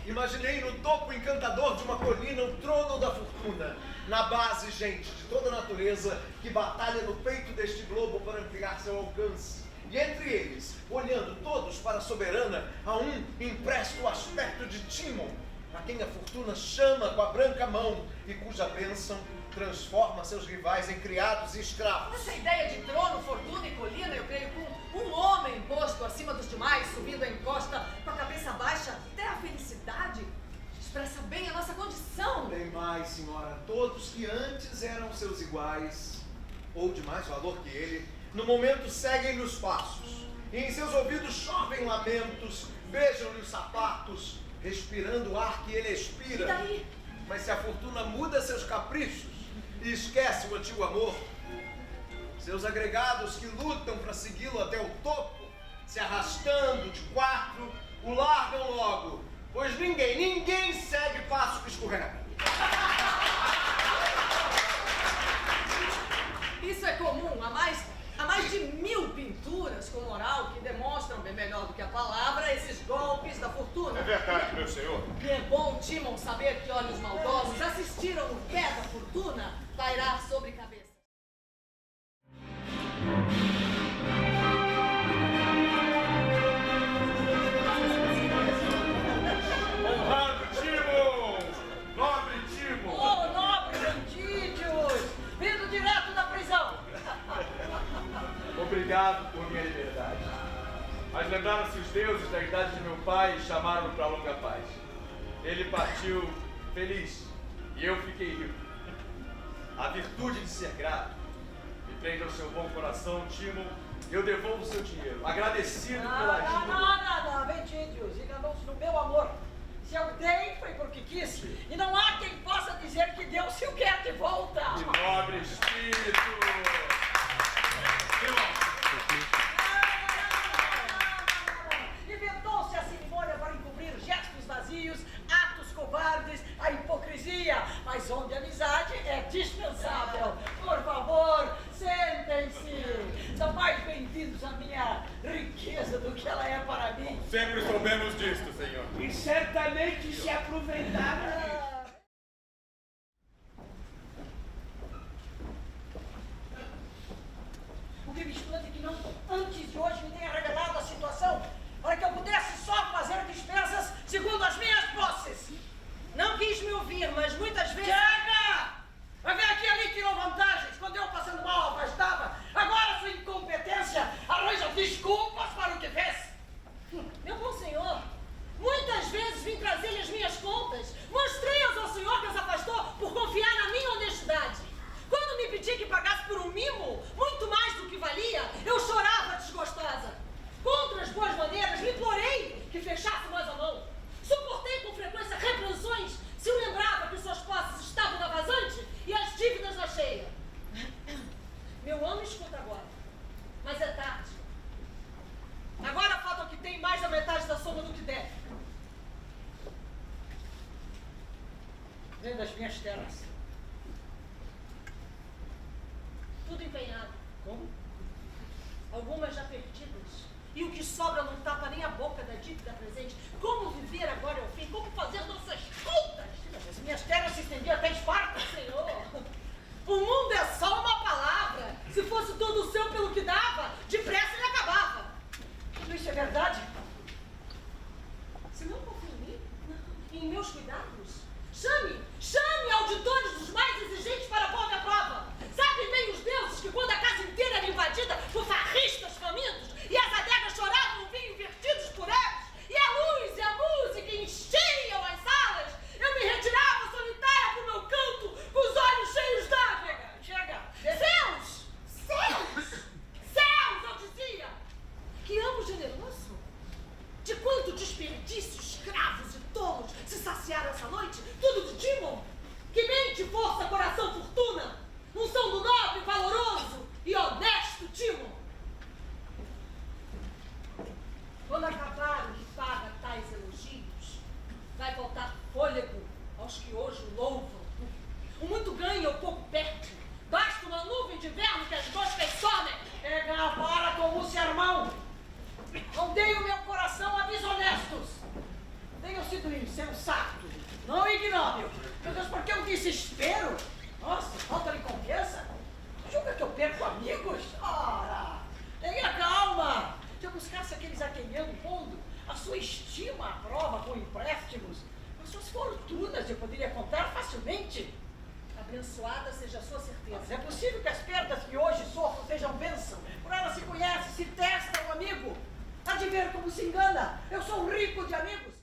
Imaginei no topo encantador de uma colina o trono da fortuna. Na base, gente de toda a natureza que batalha no peito deste globo para ampliar seu alcance. E entre eles, olhando todos para a soberana, a um empresta o aspecto de Timon, a quem a fortuna chama com a branca mão e cuja bênção transforma seus rivais em criados e escravos. Essa ideia de trono, fortuna e colina, eu creio, com um homem posto acima dos demais, subindo a encosta com a cabeça baixa até a felicidade, expressa bem a nossa condição. Tem mais, senhora. Todos que antes eram seus iguais, ou de mais valor que ele, no momento seguem-lhe os passos, e em seus ouvidos chovem lamentos, beijam-lhe os sapatos, respirando o ar que ele expira. E daí? Mas se a fortuna muda seus caprichos e esquece o antigo amor, seus agregados que lutam para segui-lo até o topo, se arrastando de quatro, o largam logo, pois ninguém segue passo que escorrega. Isso é comum, há mais de 1000 pinturas com moral que demonstram bem melhor do que a palavra esses golpes da fortuna. É verdade, meu senhor. E é bom, Timon, saber que olhos maldosos assistiram o pé da fortuna pairar sobre cabeça. Honrado Timon! Nobre Timon! Oh, nobre Antídios! Vindo direto da prisão! Obrigado por minha liberdade. Mas lembraram-se os deuses da idade de meu pai e chamaram-no para a longa paz. Ele partiu feliz e eu fiquei rico. A virtude de ser grato me prende ao seu bom coração, Timon. Eu devolvo o seu dinheiro, agradecido pela ajuda. Não, Antídios, enganou-se no meu amor. Se eu dei, foi porque quis. E não há quem possa dizer que Deus se o quer de volta. Que nobre espírito! Inventou-se a cerimônia para encobrir gestos vazios, atos covardes, a hipocrisia. Mas onde a amizade é dispensável. Por favor, sentem-se. São mais bem-vindos à minha riqueza do que ela é para mim. Sempre soubemos disto, senhor. E certamente se aproveitaram. O que me espanta é que não, antes de hoje, me tenha revelado a situação para que eu pudesse só fazer dispensas segundo as minhas posses. Não quis me ouvir, mas muitas vezes... Chega! Vai ver aqui ali tirou vantagens quando eu, passando mal, afastava. Agora sua incompetência arranja desculpas para o que fez. Meu bom senhor, muitas vezes vim trazer-lhe as minhas contas. Mostrei-as ao senhor que as afastou por confiar na minha honestidade. Quando me pedia que pagasse por um mimo, muito mais do que valia, eu chorava desgostosa. Contra as boas maneiras, lhe implorei que fechássemos a mão. Suportei com frequência repreensões se eu lembrava que suas posses estavam na vazante e as dívidas na cheia. Meu ano escuta agora, mas é tarde. Agora falta o que tem mais da metade da soma do que deve. Vendo as minhas terras. Tudo empenhado. Como? Algumas já perdidas. E o que sobra não tapa nem a boca da dívida presente. Como viver agora ao fim? Como fazer nossas contas? As minhas terras se estendiam até Esparta. Senhor, o mundo é só uma palavra. Se fosse todo seu pelo que dava, depressa ele acabava. Tudo isso é verdade? Se não confia em mim, não, em meus cuidados, chame auditores dos mais exigentes para pôr a prova. Sabem bem os deuses que quando a casa inteira era invadida por farristas famintos e as adegas choravam, vinho tinha uma prova com empréstimos. As suas fortunas eu poderia contar facilmente. Abençoada seja a sua certeza. Mas é possível que as perdas que hoje sofro sejam bênção. Por ela se conhece, se testa o amigo. Há de ver como se engana. Eu sou rico de amigos.